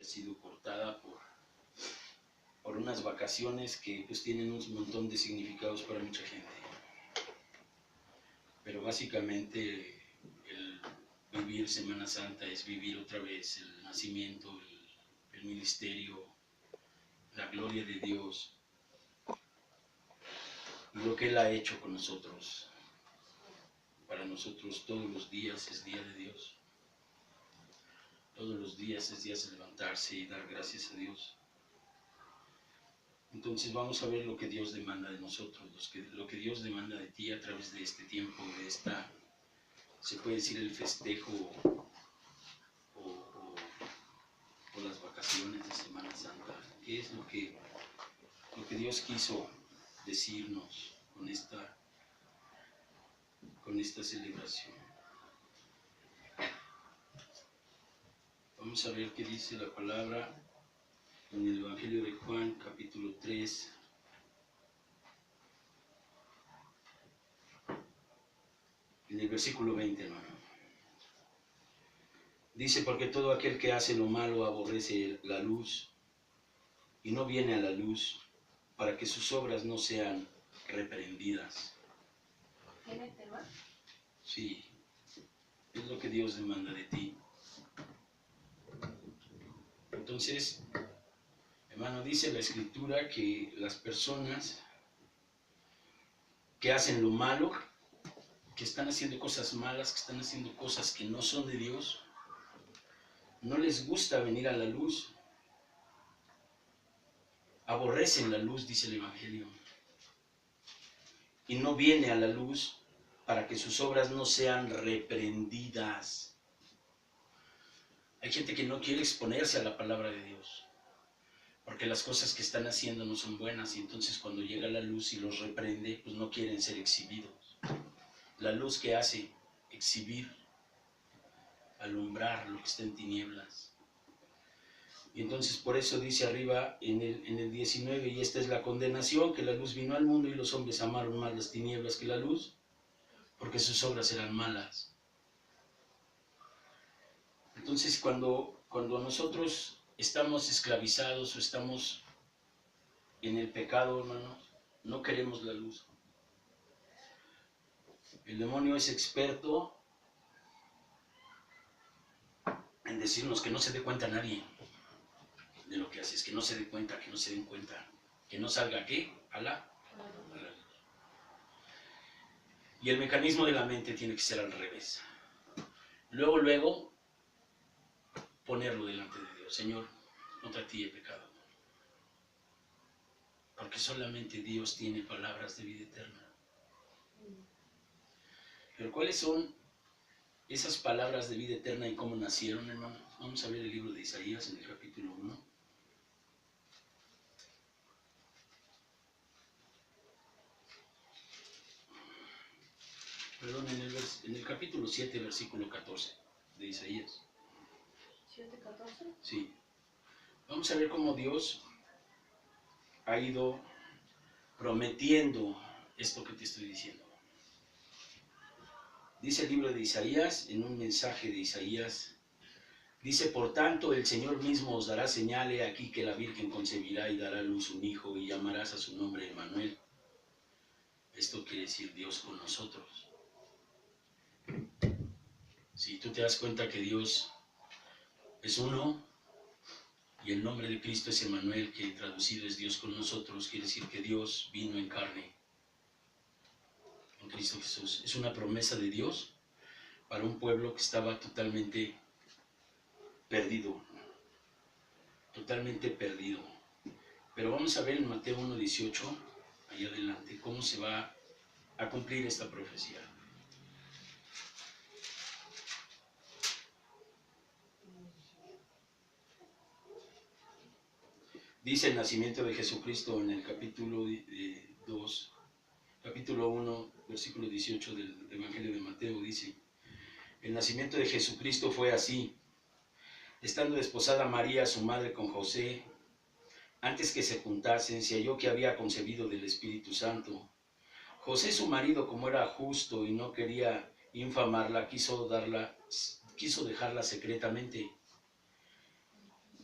sido cortada por unas vacaciones que pues tienen un montón de significados para mucha gente. Pero básicamente el vivir Semana Santa es vivir otra vez el nacimiento, el ministerio, la gloria de Dios, y lo que Él ha hecho con nosotros. Para nosotros todos los días es día de Dios. Todos los días es día de levantarse y dar gracias a Dios. Entonces vamos a ver lo que Dios demanda de nosotros, lo que Dios demanda de ti a través de este tiempo, de esta, se puede decir, el festejo o las vacaciones de Semana Santa. ¿Qué es lo que Dios quiso decirnos con esta celebración? Vamos a ver qué dice la palabra en el Evangelio de Juan, capítulo 3. En el versículo 20, hermano. Dice, porque todo aquel que hace lo malo aborrece la luz y no viene a la luz para que sus obras no sean reprendidas. ¿Tiene tema? Sí, es lo que Dios demanda de ti. Entonces, hermano, dice la Escritura que las personas que hacen lo malo, que están haciendo cosas malas, que están haciendo cosas que no son de Dios, no les gusta venir a la luz. Aborrecen la luz, dice el Evangelio. Y no viene a la luz para que sus obras no sean reprendidas. Hay gente que no quiere exponerse a la palabra de Dios, porque las cosas que están haciendo no son buenas, y entonces cuando llega la luz y los reprende, pues no quieren ser exhibidos. La luz que hace exhibir, alumbrar lo que está en tinieblas. Y entonces por eso dice arriba en el 19, y esta es la condenación, que la luz vino al mundo y los hombres amaron más las tinieblas que la luz, porque sus obras eran malas. Entonces cuando nosotros estamos esclavizados o estamos en el pecado, hermanos, no queremos la luz. El demonio es experto en decirnos que no se dé cuenta nadie de lo que haces, que no se dé cuenta, que no se den cuenta, que no salga ¿qué? A la luz. Y el mecanismo de la mente tiene que ser al revés. Luego, ponerlo delante de Dios. Señor, contra ti he pecado. Porque solamente Dios tiene palabras de vida eterna. Pero ¿cuáles son esas palabras de vida eterna y cómo nacieron, hermanos? Vamos a ver el libro de Isaías en el capítulo 1. Perdón, en el capítulo 7, versículo 14 de Isaías. ¿7:14? Sí. Vamos a ver cómo Dios ha ido prometiendo esto que te estoy diciendo. Dice el libro de Isaías, en un mensaje de Isaías, dice, por tanto, el Señor mismo os dará señal, he aquí que la Virgen concebirá y dará a luz un hijo, y llamarás a su nombre Emmanuel. Esto quiere decir Dios con nosotros. Si tú te das cuenta que Dios es uno, y el nombre de Cristo es Emmanuel, que traducido es Dios con nosotros, quiere decir que Dios vino en carne, en Cristo Jesús. Es una promesa de Dios para un pueblo que estaba totalmente perdido. Totalmente perdido. Pero vamos a ver en Mateo 1:18, ahí adelante, cómo se va a cumplir esta profecía. Dice el nacimiento de Jesucristo en el capítulo 1, versículo 18 del Evangelio de Mateo, dice, el nacimiento de Jesucristo fue así. Estando desposada María, su madre, con José, antes que se juntasen, se halló que había concebido del Espíritu Santo. José, su marido, como era justo y no quería infamarla, quiso dejarla secretamente.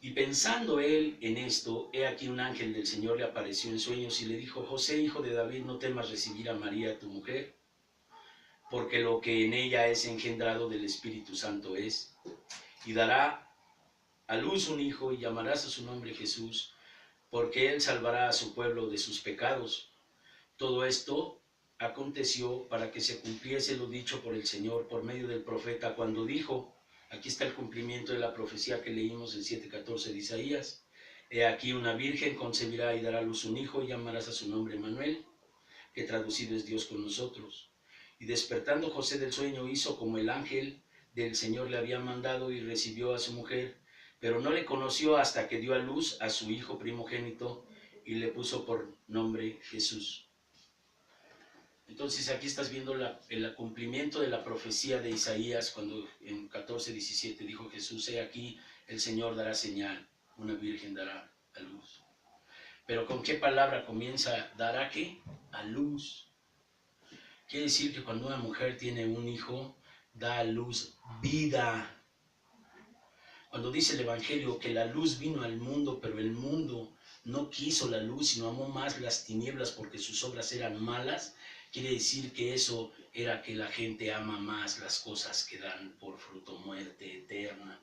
Y pensando él en esto, he aquí un ángel del Señor le apareció en sueños y le dijo: José, hijo de David, no temas recibir a María, tu mujer, porque lo que en ella es engendrado del Espíritu Santo es, y dará a luz un hijo y llamarás a su nombre Jesús, porque él salvará a su pueblo de sus pecados. Todo esto aconteció para que se cumpliese lo dicho por el Señor por medio del profeta, cuando dijo, aquí está el cumplimiento de la profecía que leímos en 7:14 de Isaías: he aquí una virgen concebirá y dará a luz un hijo y llamarás a su nombre Manuel, que traducido es Dios con nosotros. Y despertando José del sueño hizo como el ángel del Señor le había mandado y recibió a su mujer, pero no le conoció hasta que dio a luz a su hijo primogénito y le puso por nombre Jesús. Entonces aquí estás viendo el cumplimiento de la profecía de Isaías, cuando en 14:17 dijo Jesús: he aquí el Señor dará señal, una virgen dará a luz. Pero ¿con qué palabra comienza? ¿Dará qué? A luz. Quiere decir que cuando una mujer tiene un hijo, da a luz vida. Cuando dice el Evangelio que la luz vino al mundo, pero el mundo no quiso la luz, sino amó más las tinieblas porque sus obras eran malas, quiere decir que eso era que la gente ama más las cosas que dan por fruto muerte eterna,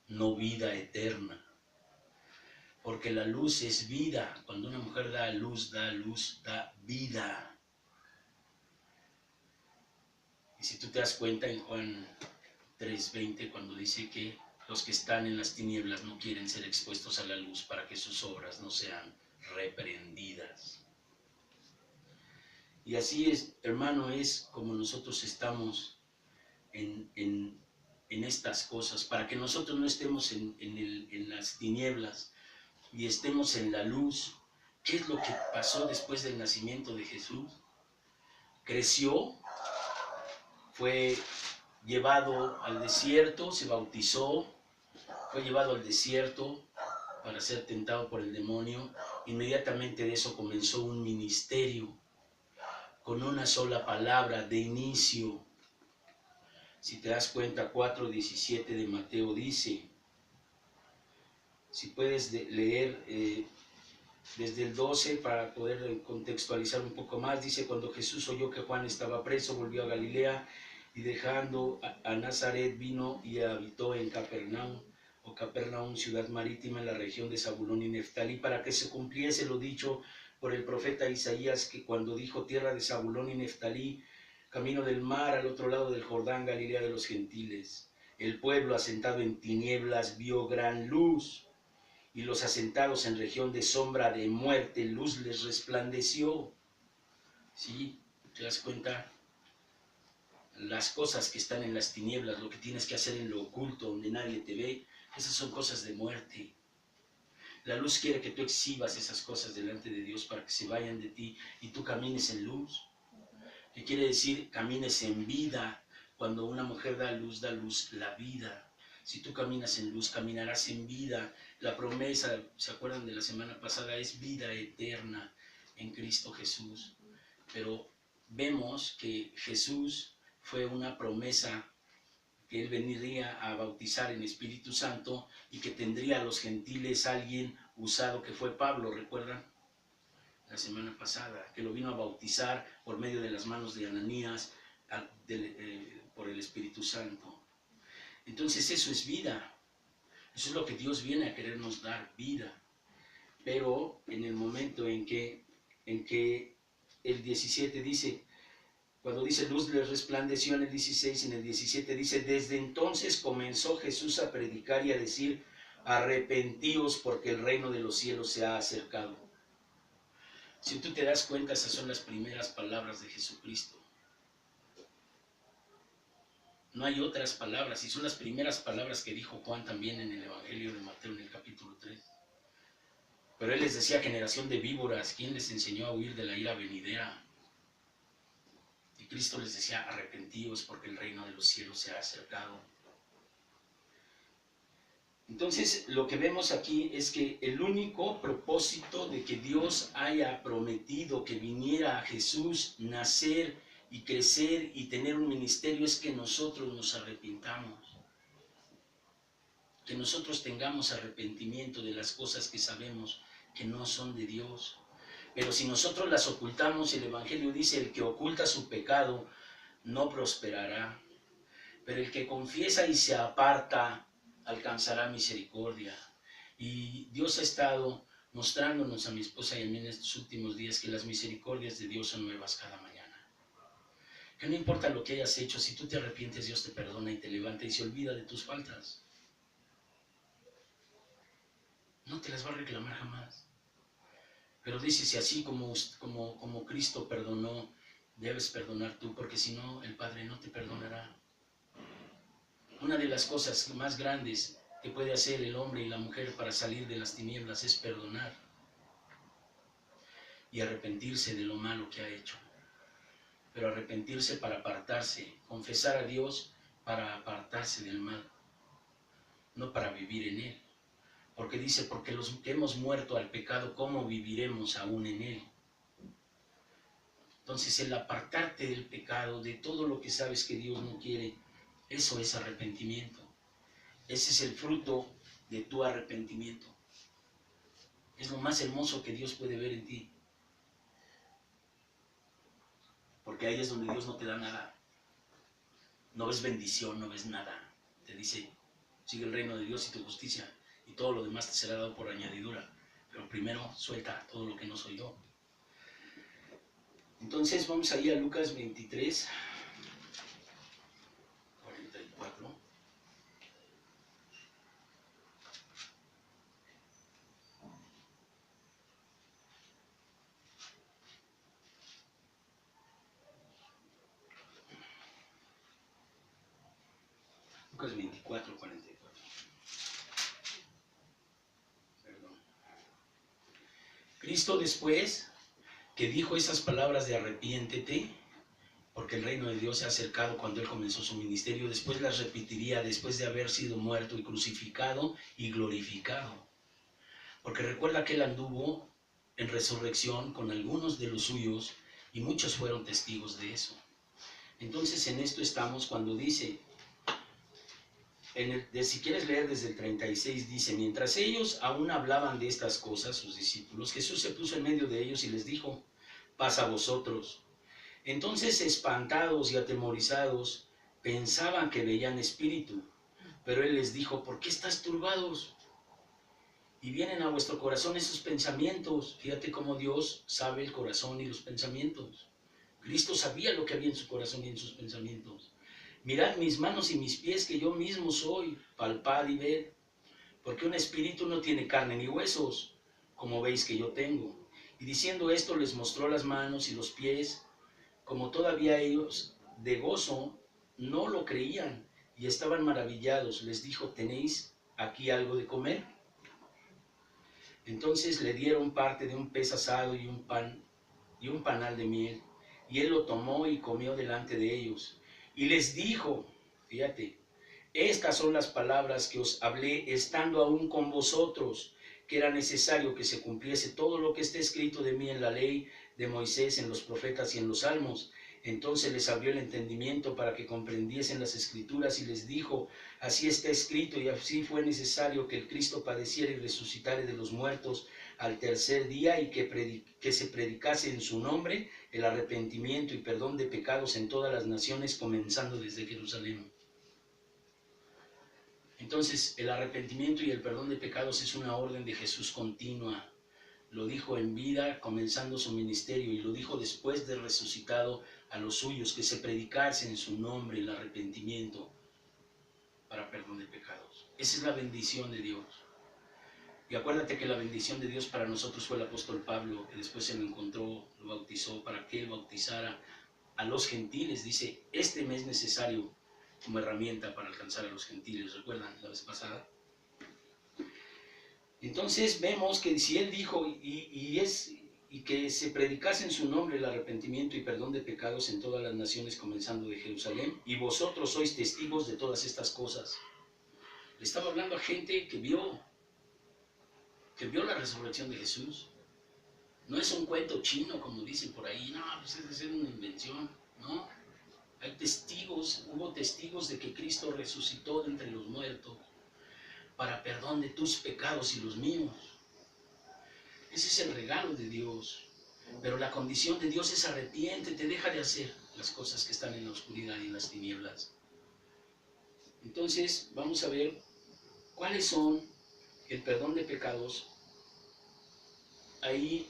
no vida eterna. Porque la luz es vida. Cuando una mujer da luz, da vida. Y si tú te das cuenta en Juan 3:20, cuando dice que los que están en las tinieblas no quieren ser expuestos a la luz para que sus obras no sean reprendidas. Y así es, hermano, es como nosotros estamos en estas cosas, para que nosotros no estemos en las tinieblas y estemos en la luz. ¿Qué es lo que pasó después del nacimiento de Jesús? Creció, fue llevado al desierto, se bautizó, fue llevado al desierto para ser tentado por el demonio. Inmediatamente de eso comenzó un ministerio con una sola palabra de inicio. Si te das cuenta, 4:17 de Mateo dice, si puedes leer desde el 12 para poder contextualizar un poco más, dice: cuando Jesús oyó que Juan estaba preso, volvió a Galilea, y dejando a Nazaret vino y habitó en Capernaum, ciudad marítima en la región de Zabulón y Neftalí, para que se cumpliese lo dicho por el profeta Isaías, que cuando dijo: tierra de Zabulón y Neftalí, camino del mar al otro lado del Jordán, Galilea de los gentiles. El pueblo asentado en tinieblas vio gran luz, y los asentados en región de sombra de muerte, luz les resplandeció. ¿Sí? ¿Te das cuenta? Las cosas que están en las tinieblas, lo que tienes que hacer en lo oculto, donde nadie te ve, esas son cosas de muerte. La luz quiere que tú exhibas esas cosas delante de Dios para que se vayan de ti y tú camines en luz. ¿Qué quiere decir? Camines en vida. Cuando una mujer da luz la vida. Si tú caminas en luz, caminarás en vida. La promesa, ¿se acuerdan de la semana pasada? Es vida eterna en Cristo Jesús. Pero vemos que Jesús fue una promesa, que Él vendría a bautizar en Espíritu Santo y que tendría a los gentiles alguien usado, que fue Pablo, ¿recuerdan? La semana pasada, que lo vino a bautizar por medio de las manos de Ananías, por el Espíritu Santo. Entonces eso es vida. Eso es lo que Dios viene a querernos dar, vida. Pero en el momento en que el 17 dice, cuando dice luz les resplandeció en el 16, en el 17 dice: desde entonces comenzó Jesús a predicar y a decir: arrepentíos porque el reino de los cielos se ha acercado. Si tú te das cuenta, esas son las primeras palabras de Jesucristo. No hay otras palabras, y son las primeras palabras que dijo Juan también en el Evangelio de Mateo, en el capítulo 3. Pero él les decía: generación de víboras, ¿quién les enseñó a huir de la ira venidera? Y Cristo les decía: arrepentíos porque el reino de los cielos se ha acercado. Entonces, lo que vemos aquí es que el único propósito de que Dios haya prometido que viniera a Jesús, nacer y crecer y tener un ministerio, es que nosotros nos arrepintamos. que nosotros tengamos arrepentimiento de las cosas que sabemos que no son de Dios. Pero si nosotros las ocultamos, el Evangelio dice, el que oculta su pecado no prosperará, pero el que confiesa y se aparta alcanzará misericordia. Y Dios ha estado mostrándonos a mi esposa y a mí en estos últimos días que las misericordias de Dios son nuevas cada mañana. Que no importa lo que hayas hecho, si tú te arrepientes, Dios te perdona y te levanta y se olvida de tus faltas. No te las va a reclamar jamás. Pero dice, si así como Cristo perdonó, debes perdonar tú, porque si no, el Padre no te perdonará. Una de las cosas más grandes que puede hacer el hombre y la mujer para salir de las tinieblas es perdonar y arrepentirse de lo malo que ha hecho. Pero arrepentirse para apartarse, confesar a Dios para apartarse del mal, no para vivir en él. Porque dice, porque los que hemos muerto al pecado, ¿cómo viviremos aún en él? Entonces el apartarte del pecado, de todo lo que sabes que Dios no quiere, eso es arrepentimiento. Ese es el fruto de tu arrepentimiento. Es lo más hermoso que Dios puede ver en ti. Porque ahí es donde Dios no te da nada. No ves bendición, no ves nada. Te dice, sigue el reino de Dios y tu justicia, y todo lo demás te será dado por añadidura. Pero primero suelta todo lo que no soy yo. Entonces vamos ahí a Lucas 23, 44. Lucas 24, 44. Perdón. Cristo, después que dijo esas palabras de arrepiéntete, porque el reino de Dios se ha acercado, cuando Él comenzó su ministerio, después las repetiría después de haber sido muerto y crucificado y glorificado. Porque recuerda que Él anduvo en resurrección con algunos de los suyos y muchos fueron testigos de eso. Entonces en esto estamos cuando dice, si quieres leer desde el 36, dice, mientras ellos aún hablaban de estas cosas, sus discípulos, Jesús se puso en medio de ellos y les dijo, paz a vosotros. Entonces, espantados y atemorizados, pensaban que veían espíritu, pero Él les dijo, ¿por qué estáis turbados? Y vienen a vuestro corazón esos pensamientos. Fíjate cómo Dios sabe el corazón y los pensamientos. Cristo sabía lo que había en su corazón y en sus pensamientos. Mirad mis manos y mis pies, que yo mismo soy, palpad y ved, porque un espíritu no tiene carne ni huesos, como veis que yo tengo. Y diciendo esto, les mostró las manos y los pies. Como todavía ellos de gozo no lo creían y estaban maravillados, les dijo, ¿tenéis aquí algo de comer? Entonces le dieron parte de un pez asado y un panal de miel, y él lo tomó y comió delante de ellos. Y les dijo, fíjate, estas son las palabras que os hablé estando aún con vosotros, que era necesario que se cumpliese todo lo que está escrito de mí en la ley de Moisés, en los profetas y en los salmos. Entonces les abrió el entendimiento para que comprendiesen las escrituras y les dijo, así está escrito y así fue necesario que el Cristo padeciera y resucitara de los muertos al tercer día y que se predicase en su nombre el arrepentimiento y perdón de pecados en todas las naciones, comenzando desde Jerusalén. Entonces, el arrepentimiento y el perdón de pecados es una orden de Jesús continua. Lo dijo en vida, comenzando su ministerio, y lo dijo después de resucitado a los suyos, que se predicase en su nombre el arrepentimiento para perdón de pecados. Esa es la bendición de Dios. Y acuérdate que la bendición de Dios para nosotros fue el apóstol Pablo, que después se lo encontró, lo bautizó, para que él bautizara a los gentiles. Dice, este me es necesario como herramienta para alcanzar a los gentiles. ¿Recuerdan la vez pasada? Entonces vemos que si él dijo y que se predicase en su nombre el arrepentimiento y perdón de pecados en todas las naciones, comenzando de Jerusalén, y vosotros sois testigos de todas estas cosas. Le estaba hablando a gente que vio la resurrección de Jesús. No es un cuento chino, como dicen por ahí, no, pues es de ser una invención, no. Hay testigos, hubo testigos de que Cristo resucitó de entre los muertos. para perdón de tus pecados y los míos. Ese es el regalo de Dios. Pero la condición de Dios es arrepiéntete, deja de hacer las cosas que están en la oscuridad y en las tinieblas. Entonces, vamos a ver cuáles son el perdón de pecados. Ahí,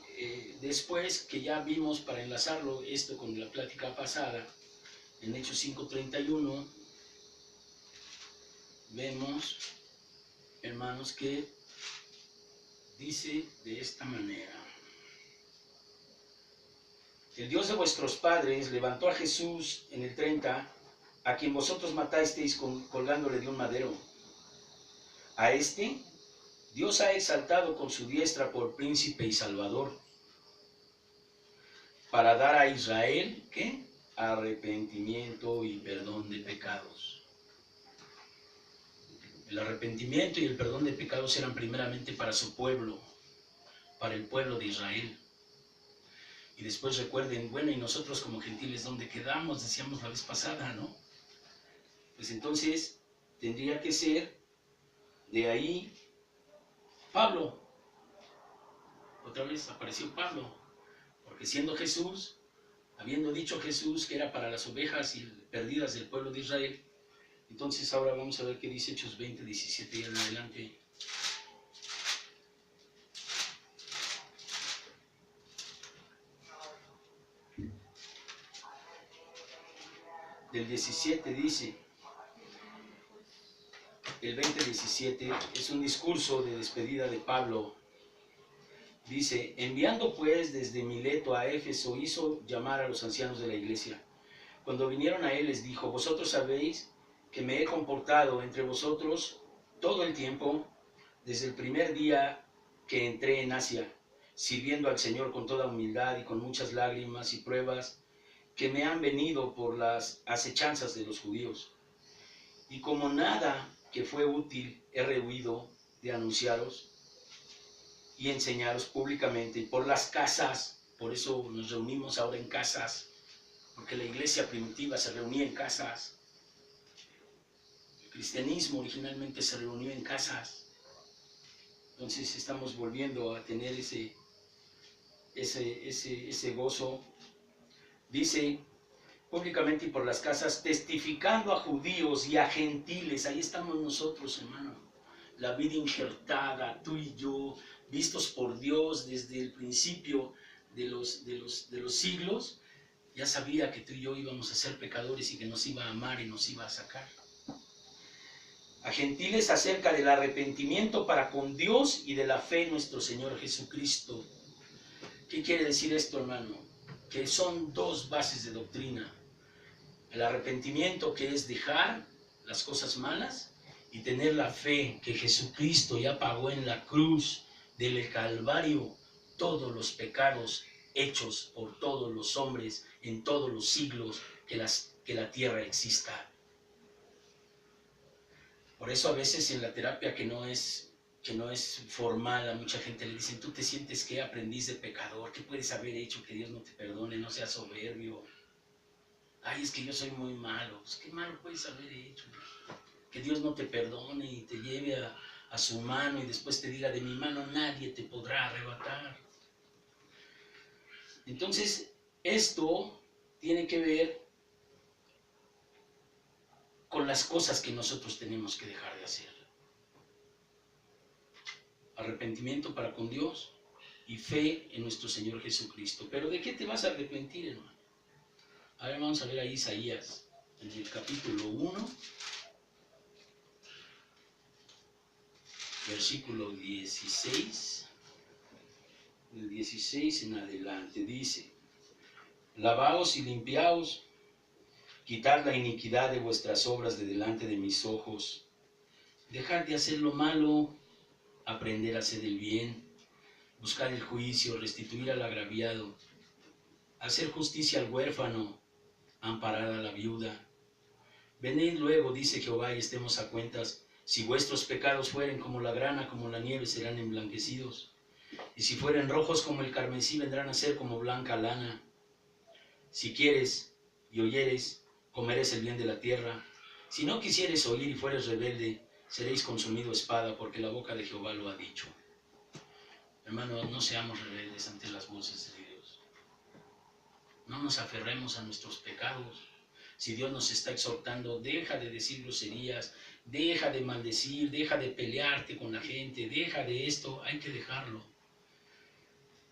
después que ya vimos, para enlazarlo esto con la plática pasada, en Hechos 5:31, vemos, hermanos, que dice de esta manera: el Dios de vuestros padres levantó a Jesús en el 30, a quien vosotros matasteis colgándole de un madero. A este Dios ha exaltado con su diestra por príncipe y salvador, para dar a Israel, ¿qué? Arrepentimiento y perdón de pecados. El arrepentimiento y el perdón de pecados eran primeramente para su pueblo, para el pueblo de Israel. Y después recuerden, bueno, y nosotros como gentiles, ¿dónde quedamos? Decíamos la vez pasada, ¿no? Pues entonces tendría que ser de ahí Pablo. Otra vez apareció Pablo, porque siendo Jesús, habiendo dicho Jesús que era para las ovejas y perdidas del pueblo de Israel, entonces ahora vamos a ver qué dice Hechos 20, 17 y en adelante. Del 17 dice, el 20:17 es un discurso de despedida de Pablo. Dice: enviando pues desde Mileto a Éfeso, hizo llamar a los ancianos de la iglesia. Cuando vinieron a él les dijo: vosotros sabéis que me he comportado entre vosotros todo el tiempo, desde el primer día que entré en Asia, sirviendo al Señor con toda humildad y con muchas lágrimas y pruebas que me han venido por las acechanzas de los judíos. Y como nada que fue útil he rehuido de anunciaros y enseñaros públicamente por las casas. Por eso nos reunimos ahora en casas, porque la iglesia primitiva se reunía en casas. El cristianismo originalmente se reunió en casas. Entonces estamos volviendo a tener ese gozo. Dice: públicamente y por las casas, testificando a judíos y a gentiles. Ahí estamos nosotros, hermano. La vida injertada, tú y yo, vistos por Dios desde el principio de los siglos. Ya sabía que tú y yo íbamos a ser pecadores y que nos iba a amar y nos iba a sacar. A gentiles acerca del arrepentimiento para con Dios y de la fe en nuestro Señor Jesucristo. ¿Qué quiere decir esto, hermano? Que son dos bases de doctrina. El arrepentimiento, que es dejar las cosas malas, y tener la fe que Jesucristo ya pagó en la cruz del Calvario todos los pecados hechos por todos los hombres en todos los siglos que la tierra exista. Por eso a veces en la terapia que no es formal, a mucha gente le dicen: tú te sientes que aprendiz de pecador, ¿qué puedes haber hecho que Dios no te perdone? No seas soberbio. Ay, es que yo soy muy malo. Pues, ¿qué malo puedes haber hecho? Que Dios no te perdone y te lleve a su mano y después te diga: de mi mano nadie te podrá arrebatar. Entonces, esto tiene que ver con las cosas que nosotros tenemos que dejar de hacer. Arrepentimiento para con Dios y fe en nuestro Señor Jesucristo. ¿Pero de qué te vas a arrepentir, hermano? Ahora vamos a ver a Isaías, en el capítulo 1, versículo 16, del 16 en adelante, dice: lavaos y limpiaos, quitad la iniquidad de vuestras obras de delante de mis ojos, dejad de hacer lo malo, aprender a hacer el bien, buscar el juicio, restituir al agraviado, hacer justicia al huérfano, amparar a la viuda. Venid luego, dice Jehová, y estemos a cuentas. Si vuestros pecados fueren como la grana, como la nieve, serán emblanquecidos. Y si fueren rojos como el carmesí, vendrán a ser como blanca lana. Si quieres y oyeres, comerás el bien de la tierra. Si no quisieres oír y fueres rebelde, seréis consumido espada, porque la boca de Jehová lo ha dicho. Hermano, no seamos rebeldes ante las voces de Dios. No nos aferremos a nuestros pecados. Si Dios nos está exhortando, deja de decir groserías, deja de maldecir, deja de pelearte con la gente, deja de esto, hay que dejarlo.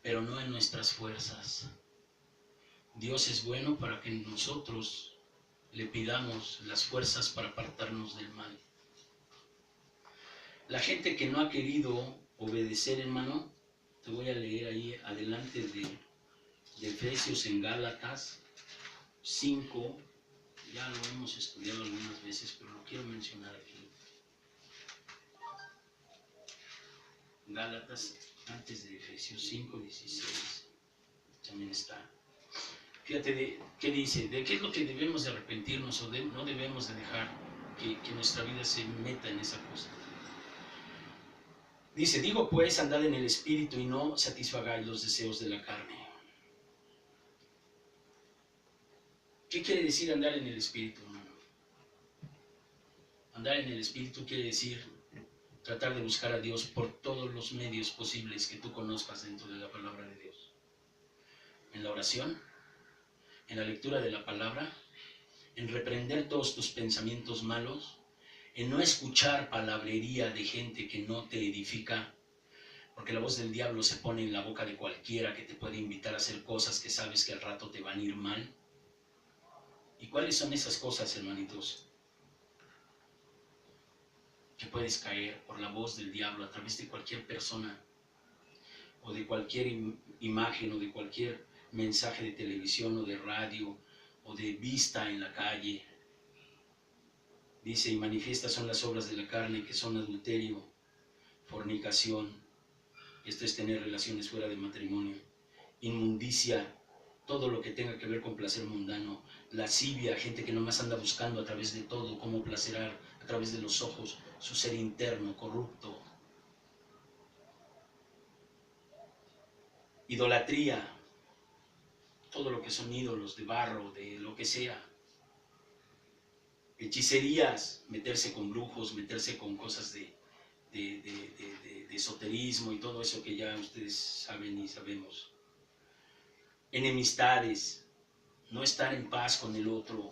Pero no en nuestras fuerzas. Dios es bueno para que nosotros le pidamos las fuerzas para apartarnos del mal. La gente que no ha querido obedecer, hermano, te voy a leer ahí adelante de Efesios en Gálatas 5, ya lo hemos estudiado algunas veces, pero lo quiero mencionar aquí. Gálatas, antes de Efesios 5:16, también está. Fíjate qué dice, de qué es lo que debemos de arrepentirnos o no debemos de dejar que nuestra vida se meta en esa cosa. Dice, digo pues, andad en el Espíritu y no satisfagáis los deseos de la carne. ¿Qué quiere decir andar en el Espíritu, hermano? Andar en el Espíritu quiere decir tratar de buscar a Dios por todos los medios posibles que tú conozcas dentro de la palabra de Dios. En la oración, en la lectura de la palabra, en reprender todos tus pensamientos malos, en no escuchar palabrería de gente que no te edifica, porque la voz del diablo se pone en la boca de cualquiera que te puede invitar a hacer cosas que sabes que al rato te van a ir mal. ¿Y cuáles son esas cosas, hermanitos? Que puedes caer por la voz del diablo a través de cualquier persona, o de cualquier imagen, o de cualquier mensaje de televisión, o de radio, o de vista en la calle. Dice, y manifiestas son las obras de la carne, que son adulterio, fornicación, esto es tener relaciones fuera de matrimonio, inmundicia, todo lo que tenga que ver con placer mundano, lascivia, gente que nomás anda buscando a través de todo cómo placerar, a través de los ojos, su ser interno, corrupto. Idolatría, todo lo que son ídolos de barro, de lo que sea. Hechicerías, meterse con brujos, meterse con cosas de esoterismo y todo eso que ya ustedes saben y sabemos. Enemistades, no estar en paz con el otro,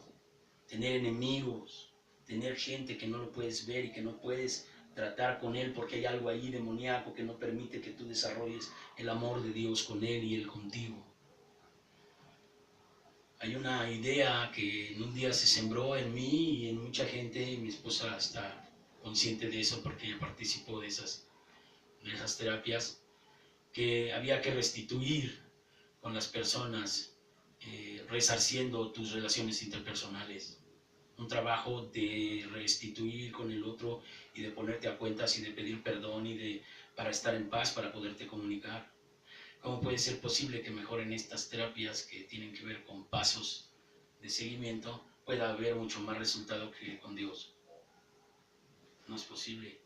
tener enemigos, tener gente que no lo puedes ver y que no puedes tratar con él porque hay algo ahí demoníaco que no permite que tú desarrolles el amor de Dios con él y él contigo. Hay una idea que en un día se sembró en mí y en mucha gente, y mi esposa está consciente de eso porque ella participó de esas terapias, que había que restituir con las personas, resarciendo tus relaciones interpersonales. Un trabajo de restituir con el otro y de ponerte a cuentas y de pedir perdón y para estar en paz, para poderte comunicar. ¿Cómo puede ser posible que mejoren estas terapias que tienen que ver con pasos de seguimiento, pueda haber mucho más resultado que con Dios? No es posible.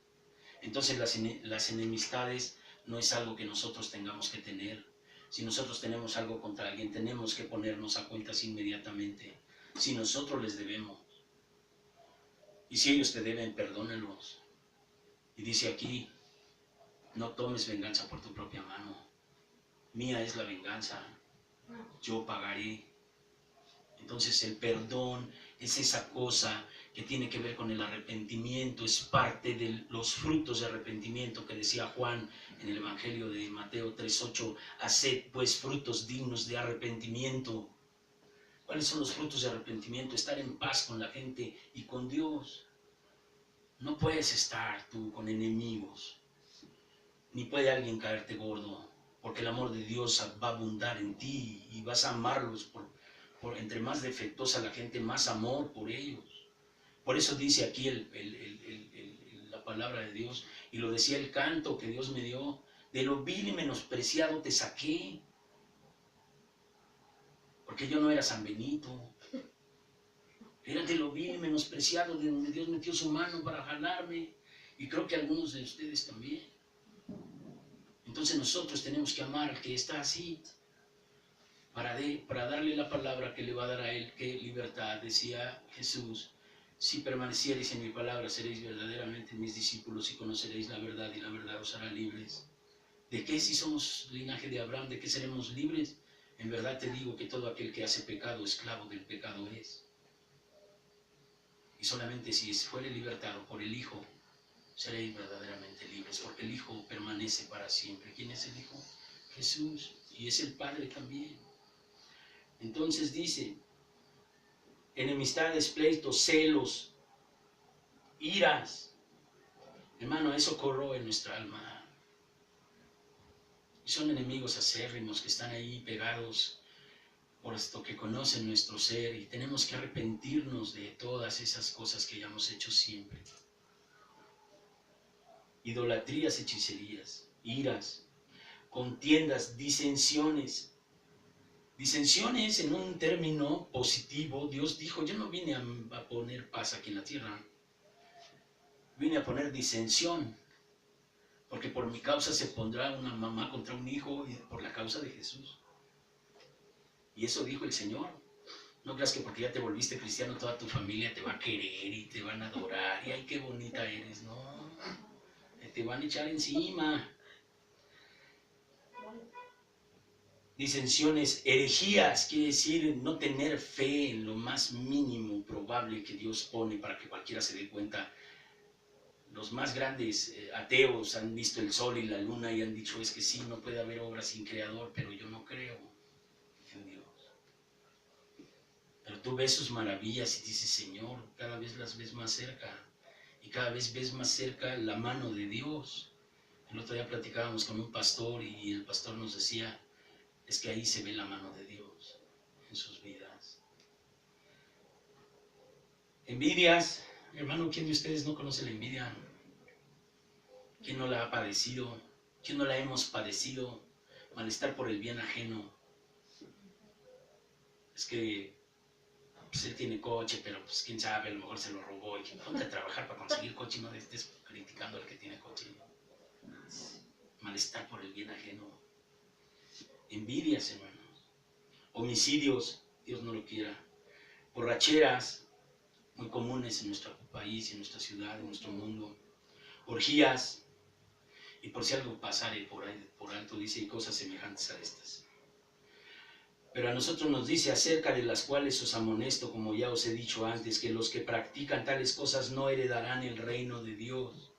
Entonces las enemistades no es algo que nosotros tengamos que tener. Si nosotros tenemos algo contra alguien, tenemos que ponernos a cuentas inmediatamente. Si nosotros les debemos, y si ellos te deben, perdónalos. Y dice aquí, no tomes venganza por tu propia mano. Mía es la venganza, yo pagaré. Entonces el perdón es esa cosa que tiene que ver con el arrepentimiento, es parte de los frutos de arrepentimiento que decía Juan en el Evangelio de Mateo 3:8, haced pues frutos dignos de arrepentimiento. ¿Cuáles son los frutos de arrepentimiento? Estar en paz con la gente y con Dios. No puedes estar tú con enemigos, ni puede alguien caerte gordo, porque el amor de Dios va a abundar en ti y vas a amarlos entre más defectuosa la gente, más amor por ellos. Por eso dice aquí la palabra de Dios, y lo decía el canto que Dios me dio, de lo vil y menospreciado te saqué, porque yo no era San Benito, era de lo vil y menospreciado, de donde Dios metió su mano para jalarme, y creo que algunos de ustedes también. Entonces nosotros tenemos que amar al que está así, para darle la palabra que le va a dar a él, que libertad. Decía Jesús, Si permaneciereis en mi palabra, seréis verdaderamente mis discípulos y conoceréis la verdad, y la verdad os hará libres. ¿De qué si somos linaje de Abraham? ¿De qué seremos libres? En verdad te digo que todo aquel que hace pecado, esclavo del pecado es. Y solamente si fuere libertado por el Hijo, seréis verdaderamente libres, porque el Hijo permanece para siempre. ¿Quién es el Hijo? Jesús, y es el Padre también. Entonces dice, enemistades, pleitos, celos, iras. Hermano, eso corroe en nuestra alma. Y son enemigos acérrimos que están ahí pegados, por esto que conocen nuestro ser, y tenemos que arrepentirnos de todas esas cosas que hayamos hecho siempre. Idolatrías, hechicerías, iras, contiendas, disensiones. Disensiones en un término positivo. Dios dijo, yo no vine a poner paz aquí en la tierra, vine a poner disensión, porque por mi causa se pondrá una mamá contra un hijo, y por la causa de Jesús. Y eso dijo el Señor. No creas que porque ya te volviste cristiano toda tu familia te va a querer y te van a adorar y ay, qué bonita eres. No, te van a echar encima. Disensiones, herejías, quiere decir no tener fe en lo más mínimo probable que Dios pone para que cualquiera se dé cuenta. Los más grandes ateos han visto el sol y la luna y han dicho, es que sí, no puede haber obra sin creador, pero yo no creo en Dios. Pero tú ves sus maravillas y dices, Señor, cada vez las ves más cerca y cada vez ves más cerca la mano de Dios. El otro día platicábamos con un pastor y el pastor nos decía, es que ahí se ve la mano de Dios en sus vidas. Envidias, hermano, ¿quién de ustedes no conoce la envidia? ¿Quién no la ha padecido? ¿Quién no la hemos padecido? Malestar por el bien ajeno. Es que pues él tiene coche, pero pues quién sabe, a lo mejor se lo robó. Y ponte a trabajar para conseguir coche y no estés criticando al que tiene coche. Malestar por el bien ajeno. Envidias, hermanos. Homicidios, Dios no lo quiera. Borracheras, muy comunes en nuestro país, en nuestra ciudad, en nuestro mundo. Orgías. Y por si algo pasare por alto, dice, y cosas semejantes a estas. Pero a nosotros nos dice, acerca de las cuales os amonesto, como ya os he dicho antes, que los que practican tales cosas no heredarán el reino de Dios.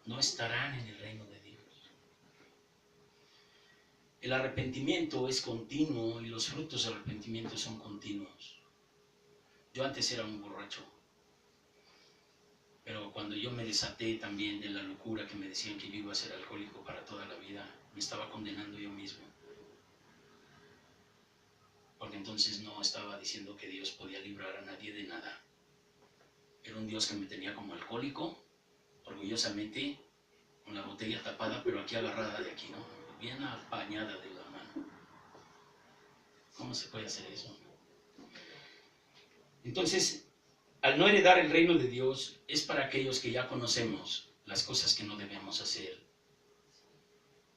No estarán en el reino de Dios. El arrepentimiento es continuo y los frutos del arrepentimiento son continuos. Yo antes era un borracho, pero cuando yo me desaté también de la locura que me decían que yo iba a ser alcohólico para toda la vida, me estaba condenando yo mismo. Porque entonces no estaba diciendo que Dios podía librar a nadie de nada. Era un Dios que me tenía como alcohólico, orgullosamente, con la botella tapada, pero aquí agarrada de aquí, ¿no? Bien apañada de la mano. ¿Cómo se puede hacer eso? Entonces, al no heredar el reino de Dios, es para aquellos que ya conocemos las cosas que no debemos hacer.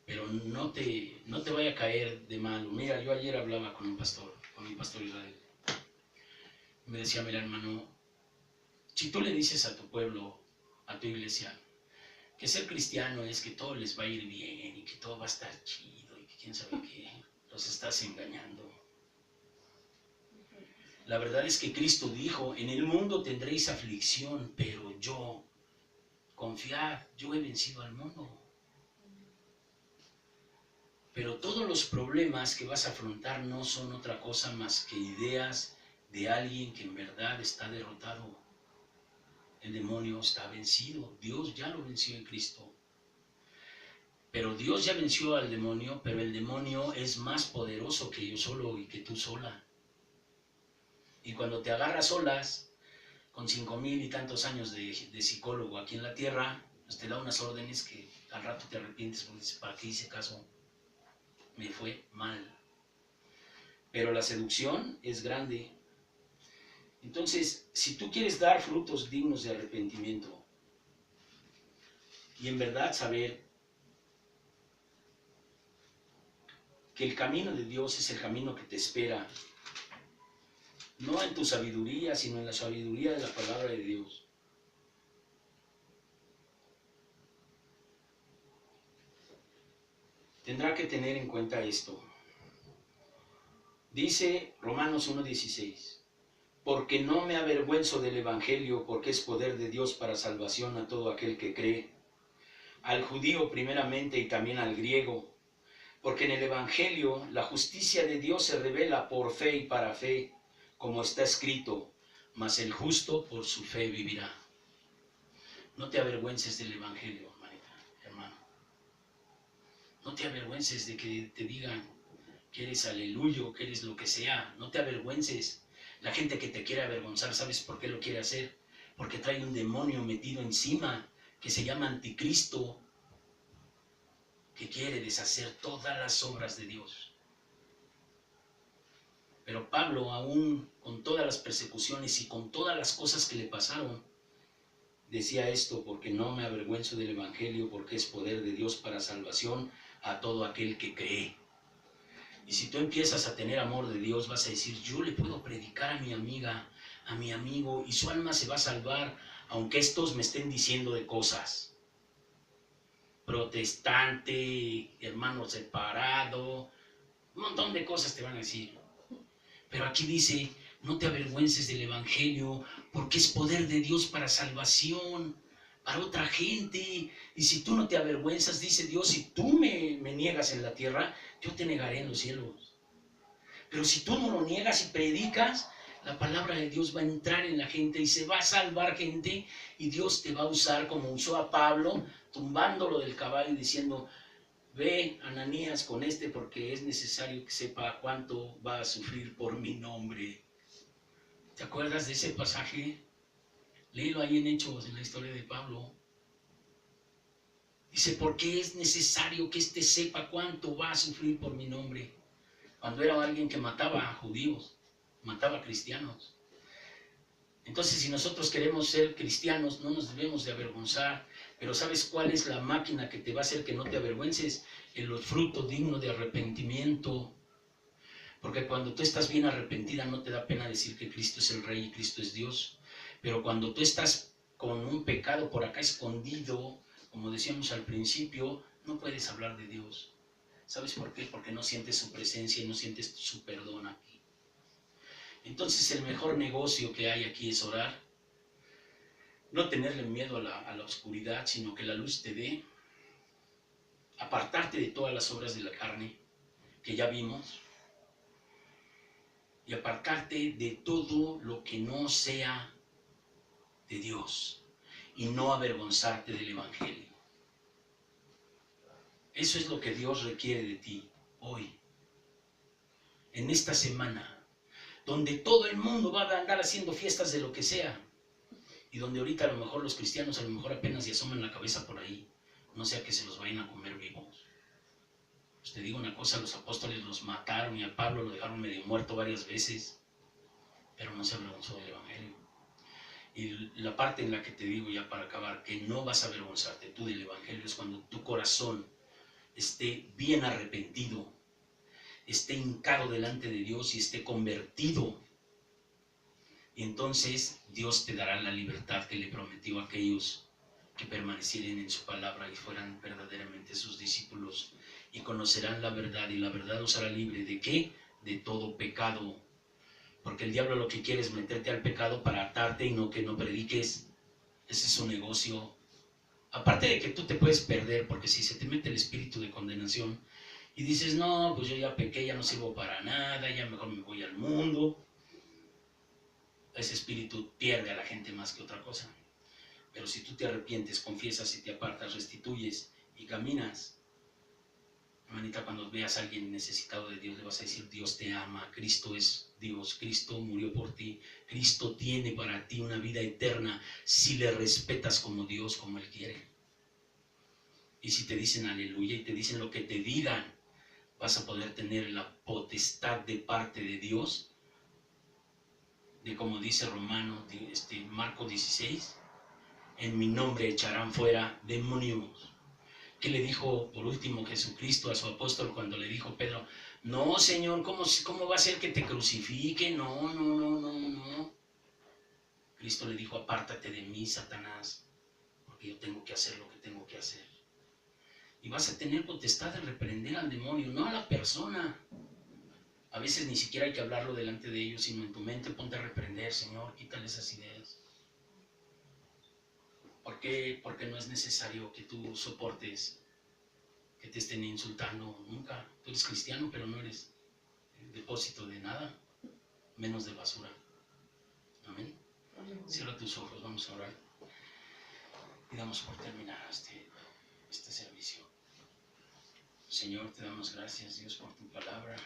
Pero no te vaya a caer de malo. Mira, yo ayer hablaba con un pastor, con mi pastor Israel. Me decía, mira hermano, si tú le dices a tu pueblo, a tu iglesia, que ser cristiano es que todo les va a ir bien y que todo va a estar chido y que quién sabe qué, los estás engañando. La verdad es que Cristo dijo, en el mundo tendréis aflicción, pero yo, confiad, yo he vencido al mundo. Pero todos los problemas que vas a afrontar no son otra cosa más que ideas de alguien que en verdad está derrotado. El demonio está vencido, Dios ya lo venció en Cristo. Pero Dios ya venció al demonio, pero el demonio es más poderoso que yo solo y que tú sola. Y cuando te agarras solas, con 5,000 y tantos años de psicólogo aquí en la tierra, pues te da unas órdenes que al rato te arrepientes porque dices, ¿para qué hice caso? Me fue mal. Pero la seducción es grande. Entonces, si tú quieres dar frutos dignos de arrepentimiento y en verdad saber que el camino de Dios es el camino que te espera, no en tu sabiduría, sino en la sabiduría de la palabra de Dios. Tendrá que tener en cuenta esto. Dice Romanos 1:16, porque no me avergüenzo del Evangelio, porque es poder de Dios para salvación a todo aquel que cree, al judío primeramente y también al griego, porque en el Evangelio la justicia de Dios se revela por fe y para fe, como está escrito, mas el justo por su fe vivirá. No te avergüences del Evangelio, hermanita, hermano. No te avergüences de que te digan que eres aleluyo, que eres lo que sea. No te avergüences. La gente que te quiere avergonzar, ¿sabes por qué lo quiere hacer? Porque trae un demonio metido encima que se llama anticristo, que quiere deshacer todas las obras de Dios. Pero Pablo, aún con todas las persecuciones y con todas las cosas que le pasaron, decía esto: porque no me avergüenzo del Evangelio, porque es poder de Dios para salvación a todo aquel que cree. Y si tú empiezas a tener amor de Dios, vas a decir: yo le puedo predicar a mi amiga, a mi amigo, y su alma se va a salvar, aunque estos me estén diciendo de cosas. Protestante, hermano separado, un montón de cosas te van a decir. Pero aquí dice: no te avergüences del Evangelio, porque es poder de Dios para salvación, para otra gente. Y si tú no te avergüenzas, dice Dios, si tú me niegas en la tierra, yo te negaré en los cielos. Pero si tú no lo niegas y predicas, la palabra de Dios va a entrar en la gente y se va a salvar gente, y Dios te va a usar como usó a Pablo, tumbándolo del caballo y diciendo: ve, Ananías, con este, porque es necesario que sepa cuánto va a sufrir por mi nombre. ¿Te acuerdas de ese pasaje? Léelo ahí en Hechos, en la historia de Pablo. Dice: porque es necesario que este sepa cuánto va a sufrir por mi nombre. Cuando era alguien que mataba a judíos, mataba a cristianos. Entonces, si nosotros queremos ser cristianos, no nos debemos de avergonzar. Pero ¿sabes cuál es la máquina que te va a hacer que no te avergüences? El fruto digno de arrepentimiento. Porque cuando tú estás bien arrepentida, no te da pena decir que Cristo es el Rey y Cristo es Dios. Pero cuando tú estás con un pecado por acá escondido, como decíamos al principio, no puedes hablar de Dios. ¿Sabes por qué? Porque no sientes su presencia y no sientes su perdón aquí. Entonces el mejor negocio que hay aquí es orar. No tenerle miedo a la oscuridad, sino que la luz te dé. Apartarte de todas las obras de la carne, que ya vimos. Y apartarte de todo lo que no sea de Dios. Y no avergonzarte del Evangelio. Eso es lo que Dios requiere de ti hoy. En esta semana, donde todo el mundo va a andar haciendo fiestas de lo que sea. Y donde ahorita a lo mejor los cristianos a lo mejor apenas se asoman la cabeza por ahí. No sea que se los vayan a comer vivos. Pues te digo una cosa: los apóstoles los mataron y a Pablo lo dejaron medio muerto varias veces. Pero no se avergonzó del Evangelio. Y la parte en la que te digo ya para acabar, que no vas a avergonzarte tú del Evangelio, es cuando tu corazón esté bien arrepentido, esté hincado delante de Dios y esté convertido. Y entonces Dios te dará la libertad que le prometió a aquellos que permanecieren en su palabra y fueran verdaderamente sus discípulos, y conocerán la verdad, y la verdad os hará libre. ¿De qué? De todo pecado. Porque el diablo lo que quiere es meterte al pecado para atarte y no que no prediques. Ese es su negocio. Aparte de que tú te puedes perder, porque si se te mete el espíritu de condenación y dices: no, pues yo ya pequé, ya no sirvo para nada, ya mejor me voy al mundo. Ese espíritu pierde a la gente más que otra cosa. Pero si tú te arrepientes, confiesas y te apartas, restituyes y caminas, hermanita, cuando veas a alguien necesitado de Dios, le vas a decir: Dios te ama, Cristo es Dios, Cristo murió por ti, Cristo tiene para ti una vida eterna si le respetas como Dios, como Él quiere. Y si te dicen aleluya y te dicen lo que te digan, vas a poder tener la potestad de parte de Dios, de como dice Marcos 16, en mi nombre echarán fuera demonios. ¿Qué le dijo por último Jesucristo a su apóstol cuando le dijo Pedro? No, Señor, ¿cómo va a ser que te crucifique? No, no, no, no, no. Cristo le dijo, apártate de mí, Satanás, porque yo tengo que hacer lo que tengo que hacer. Y vas a tener potestad de reprender al demonio, no a la persona. A veces ni siquiera hay que hablarlo delante de ellos, sino en tu mente ponte a reprender, Señor, quítale esas ideas. ¿Por qué? Porque no es necesario que tú soportes que te estén insultando nunca. Tú eres cristiano, pero no eres depósito de nada, menos de basura. Amén. Cierra tus ojos, vamos a orar. Y damos por terminar este servicio. Señor, te damos gracias, Dios, por tu palabra.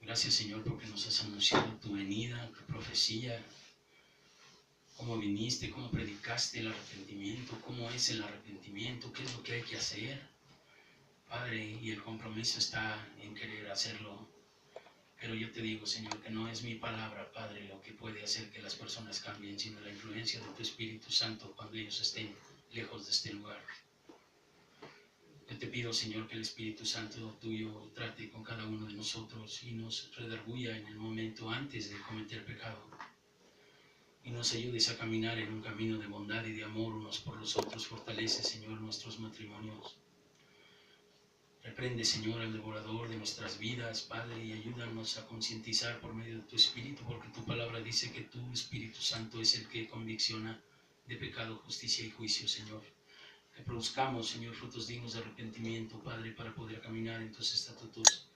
Gracias, Señor, porque nos has anunciado tu venida, tu profecía, cómo viniste, cómo predicaste el arrepentimiento, cómo es el arrepentimiento, qué es lo que hay que hacer. Padre, y el compromiso está en querer hacerlo. Pero yo te digo, Señor, que no es mi palabra, Padre, lo que puede hacer que las personas cambien, sino la influencia de tu Espíritu Santo cuando ellos estén lejos de este lugar. Yo te pido, Señor, que el Espíritu Santo tuyo trate con cada uno de nosotros y nos redarguya en el momento antes de cometer pecado. Y nos ayudes a caminar en un camino de bondad y de amor unos por los otros. Fortalece, Señor, nuestros matrimonios. Reprende, Señor, al devorador de nuestras vidas, Padre, y ayúdanos a concientizar por medio de tu Espíritu, porque tu palabra dice que tu Espíritu Santo es el que convicciona de pecado, justicia y juicio, Señor. Que produzcamos, Señor, frutos dignos de arrepentimiento, Padre, para poder caminar en tus estatutos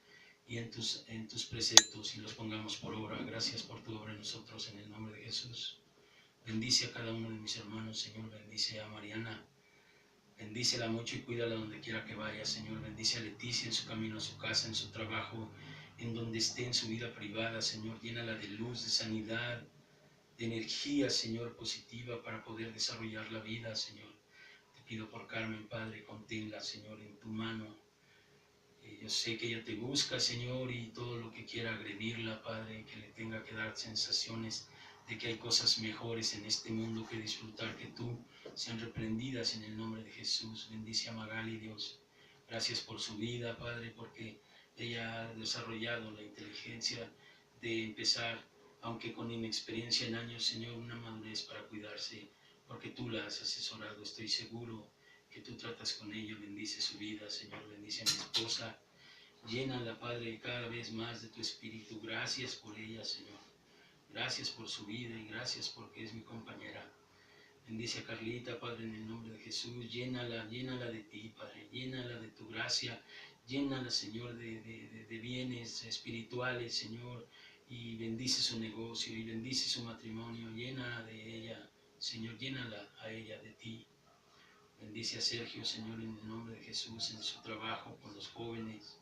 y en tus preceptos y los pongamos por obra. Gracias por tu obra en nosotros, en el nombre de Jesús. Bendice a cada uno de mis hermanos, Señor. Bendice a Mariana. Bendícela mucho y cuídala donde quiera que vaya, Señor. Bendice a Leticia en su camino a su casa, en su trabajo, en donde esté en su vida privada, Señor. Llénala de luz, de sanidad, de energía, Señor, positiva para poder desarrollar la vida, Señor. Te pido por Carmen, Padre, conténla, Señor, en tu mano. Yo sé que ella te busca, Señor, y todo lo que quiera agredirla, Padre, que le tenga que dar sensaciones de que hay cosas mejores en este mundo que disfrutar que tú, sean reprendidas en el nombre de Jesús. Bendice a Magali, Dios. Gracias por su vida, Padre, porque ella ha desarrollado la inteligencia de empezar, aunque con inexperiencia en años, Señor, una madurez para cuidarse, porque tú la has asesorado, estoy seguro que tú tratas con ella. Bendice su vida, Señor. Bendice a mi esposa. Llénala, Padre, cada vez más de tu Espíritu. Gracias por ella, Señor. Gracias por su vida y gracias porque es mi compañera. Bendice a Carlita, Padre, en el nombre de Jesús. Llénala de ti, Padre. Llénala de tu gracia. Llénala, Señor, de bienes espirituales, Señor. Y bendice su negocio y bendice su matrimonio. Llena de ella, Señor. Llénala a ella de ti. Bendice a Sergio, Señor, en el nombre de Jesús, en su trabajo con los jóvenes.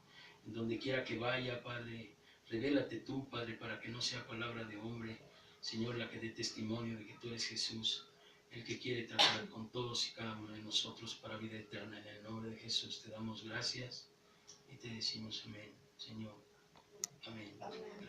En donde quiera que vaya, Padre. Revélate tú, Padre, para que no sea palabra de hombre, Señor, la que dé testimonio de que tú eres Jesús, el que quiere tratar con todos y cada uno de nosotros para vida eterna. En el nombre de Jesús te damos gracias y te decimos amén, Señor. Amén. Gracias.